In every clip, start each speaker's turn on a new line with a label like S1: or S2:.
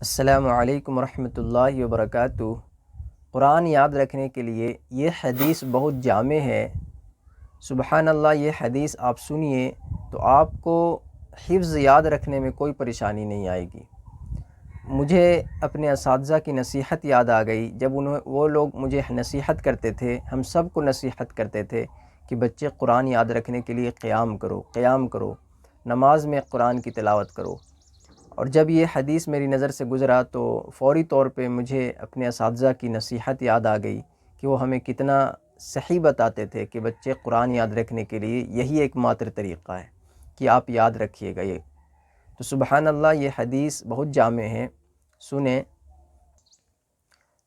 S1: السلام علیکم ورحمۃ اللہ وبرکاتہ۔ قرآن یاد رکھنے کے لیے یہ حدیث بہت جامع ہے۔ سبحان اللہ، یہ حدیث آپ سنیے تو آپ کو حفظ یاد رکھنے میں کوئی پریشانی نہیں آئے گی۔ مجھے اپنے اساتذہ کی نصیحت یاد آ گئی جب وہ لوگ مجھے نصیحت کرتے تھے، ہم سب کو نصیحت کرتے تھے کہ بچے قرآن یاد رکھنے کے لیے قیام کرو، نماز میں قرآن کی تلاوت کرو۔ اور جب یہ حدیث میری نظر سے گزرا تو فوری طور پہ مجھے اپنے اساتذہ کی نصیحت یاد آ گئی کہ وہ ہمیں کتنا صحیح بتاتے تھے کہ بچے قرآن یاد رکھنے کے لیے یہی ایک ماتر طریقہ ہے کہ آپ یاد رکھیے گا یہ۔ تو سبحان اللہ، یہ حدیث بہت جامع ہے، سنیں۔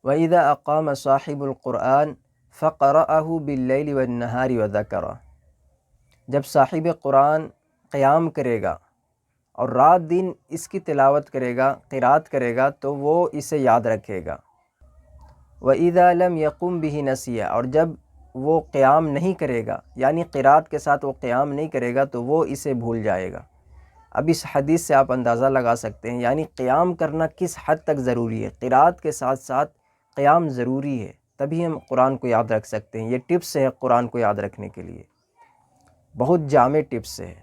S1: وَإِذَا أَقَامَ صَاحِبُ الْقُرْآنِ فَقَرَأَهُ بِاللَّيْلِ وَالنَّهَارِ وَذَكَرَهُ، جب صاحب قرآن قیام کرے گا اور رات دن اس کی تلاوت کرے گا، قرات کرے گا، تو وہ اسے یاد رکھے گا۔ وَإِذَا لَمْ يَقُمْ بِهِ نَسِيَ، اور جب وہ قیام نہیں کرے گا، یعنی قرات کے ساتھ وہ قیام نہیں کرے گا تو وہ اسے بھول جائے گا۔ اب اس حدیث سے آپ اندازہ لگا سکتے ہیں یعنی قیام کرنا کس حد تک ضروری ہے۔ قرات کے ساتھ ساتھ قیام ضروری ہے، تبھی ہم قرآن کو یاد رکھ سکتے ہیں۔ یہ ٹپس ہے قرآن کو یاد رکھنے کے لیے، بہت جامع ٹپس ہے۔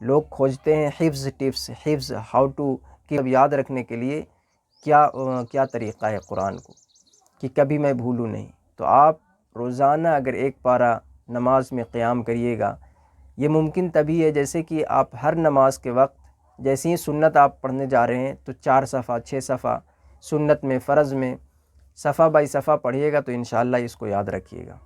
S1: لوگ کھوجتے ہیں حفظ ہاؤ ٹو، کہ اب یاد رکھنے کے لیے کیا طریقہ ہے قرآن کو کہ کبھی میں بھولوں نہیں۔ تو آپ روزانہ اگر ایک پارہ نماز میں قیام کریے گا، یہ ممکن تبھی ہے جیسے کہ آپ ہر نماز کے وقت جیسے ہی سنت آپ پڑھنے جا رہے ہیں تو 4 صفحہ 6 صفحہ سنت میں، فرض میں صفحہ بائی صفحہ پڑھیے گا تو انشاءاللہ اس کو یاد رکھیے گا۔